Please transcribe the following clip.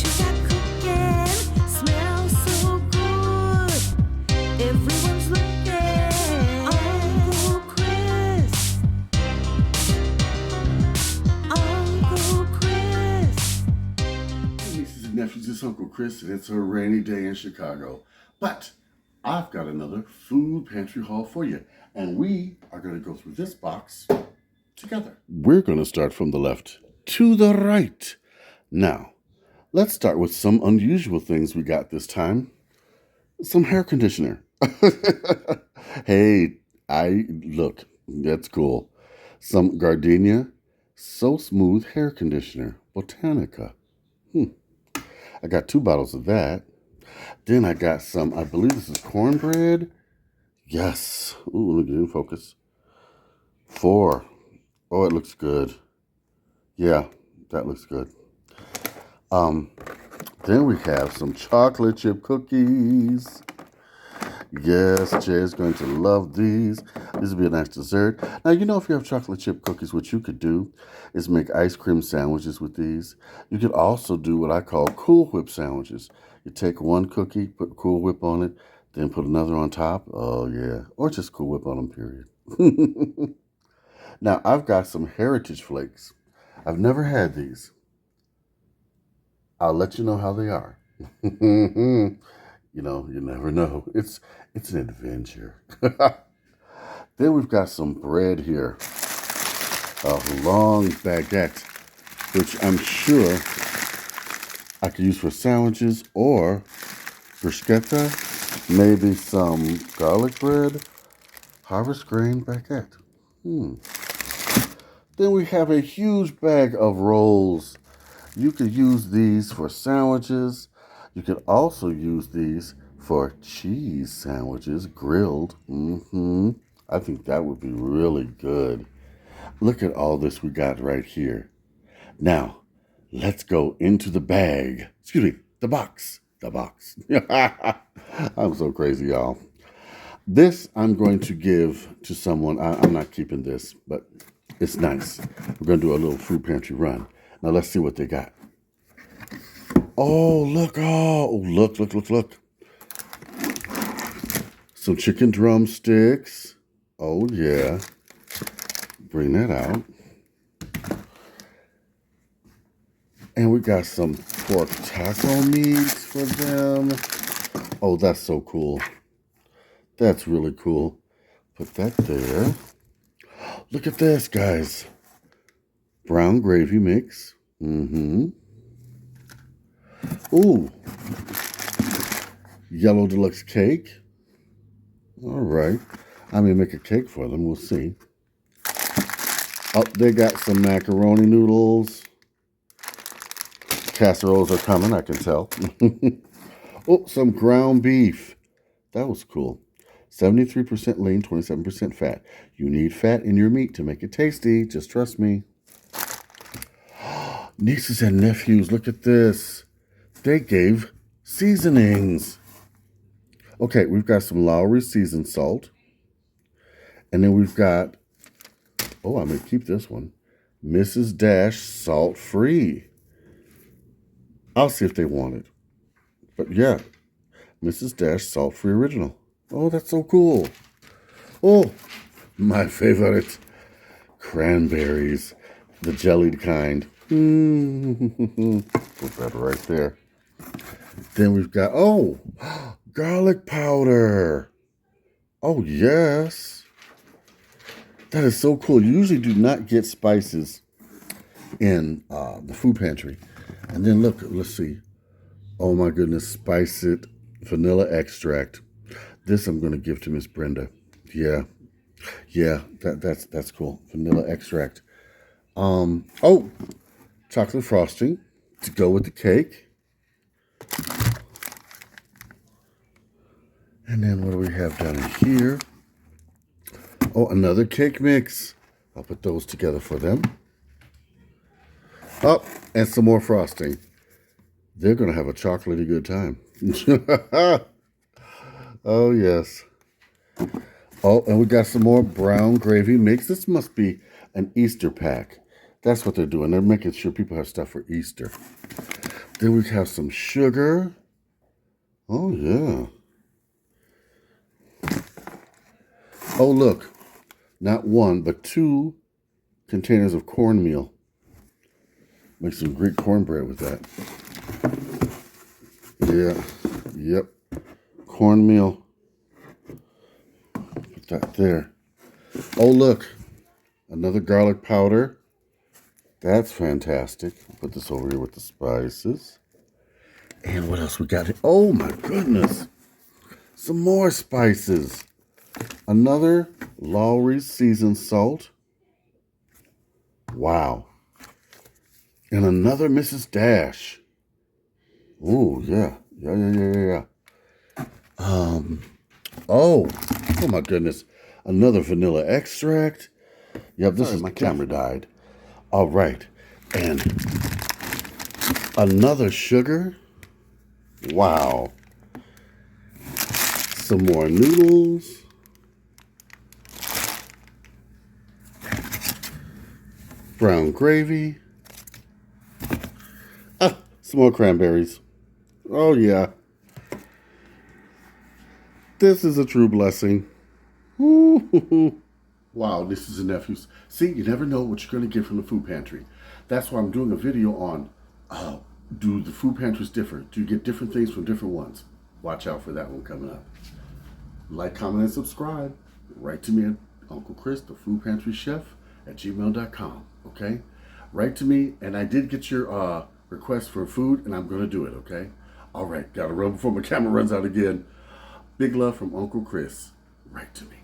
you got cooking smells so good. Everyone's looking. Uncle Chris. Uncle Chris. Hey, nieces and nephews, it's Uncle Chris, and it's a rainy day in Chicago. But I've got another food pantry haul for you, and we are going to go through this box together. We're going to start from the left to the right. Now, let's start with some unusual things we got this time. Some hair conditioner. Hey, look, that's cool. Some Gardenia So Smooth hair conditioner, Botanica. I got 2 bottles of that. Then I got some, I believe this is cornbread. Yes. Ooh, let me get in focus. 4. Oh, it looks good. Yeah, that looks good. Then we have some chocolate chip cookies. Yes, Jay's going to love these. This will be a nice dessert. Now, you know, if you have chocolate chip cookies, what you could do is make ice cream sandwiches with these. You could also do what I call Cool Whip sandwiches. You take one cookie, put Cool Whip on it, then put another on top. Oh, yeah. Or just Cool Whip on them, period. Now, I've got some Heritage Flakes. I've never had these. I'll let you know how they are. You know, you never know. It's an adventure. Then we've got some bread here. A long baguette, which I'm sure I could use for sandwiches or bruschetta, maybe some garlic bread, harvest grain baguette. Then we have a huge bag of rolls. You could use these for sandwiches. You could also use these for cheese sandwiches, grilled. I think that would be really good. Look at all this we got right here. Now, let's go into the bag. Excuse me, the box. The box. I'm so crazy, y'all. This I'm going to give to someone. I'm not keeping this, but it's nice. We're going to do a little food pantry run. Now, let's see what they got. Oh, look. Oh, look. Some chicken drumsticks. Oh, yeah. Bring that out. And we got some pork taco meats for them. Oh, that's so cool. That's really cool. Put that there. Look at this, guys. Brown gravy mix. Ooh. Yellow deluxe cake. All right. I may make a cake for them. We'll see. Oh, they got some macaroni noodles. Casseroles are coming, I can tell. Oh, some ground beef. That was cool. 73% lean, 27% fat. You need fat in your meat to make it tasty. Just trust me. Nieces and nephews, look at this. They gave seasonings. Okay, we've got some Lowry seasoned salt. And then we've got, oh, I may keep this one, Mrs. Dash salt free. I'll see if they want it. But yeah, Mrs. Dash salt free original. Oh, that's so cool. Oh, my favorite, cranberries, the jellied kind. Put that right there. Then we've got, oh, garlic powder. Oh, yes. That is so cool. You usually do not get spices in the food pantry. And then look, let's see. Oh my goodness, Spice It vanilla extract. This I'm going to give to Miss Brenda. Yeah, that's cool. Vanilla extract. Oh, chocolate frosting to go with the cake. And then what do we have down in here? Oh, another cake mix. I'll put those together for them. Oh, and some more frosting. They're going to have a chocolatey good time. Oh, yes. Oh, and we got some more brown gravy mix. This must be an Easter pack. That's what they're doing. They're making sure people have stuff for Easter. Then we have some sugar. Oh, yeah. Oh, look. Not one, but 2 containers of cornmeal. Make some Greek cornbread with that. Yeah. Yep. Cornmeal. Put that there. Oh, look. Another garlic powder. That's fantastic. Put this over here with the spices. And what else we got here? Oh, my goodness. Some more spices. Another Lawry's seasoned salt. Wow. And another Mrs. Dash. Oh, yeah. Yeah. Oh my goodness. Another vanilla extract. Yep, this is my camera died. All right. And another sugar. Wow. Some more noodles. Brown gravy. Ah, some more cranberries. Oh, yeah. This is a true blessing. Ooh. Wow, this is a nephew's. See, you never know what you're going to get from the food pantry. That's why I'm doing a video on, do the food pantries differ? Do you get different things from different ones? Watch out for that one coming up. Like, comment, and subscribe. Write to me at Uncle Chris, the food pantry chef, at gmail.com. Okay? Write to me, and I did get your request for food, and I'm going to do it, okay? All right, got to run before my camera runs out again. Big love from Uncle Chris. Write to me.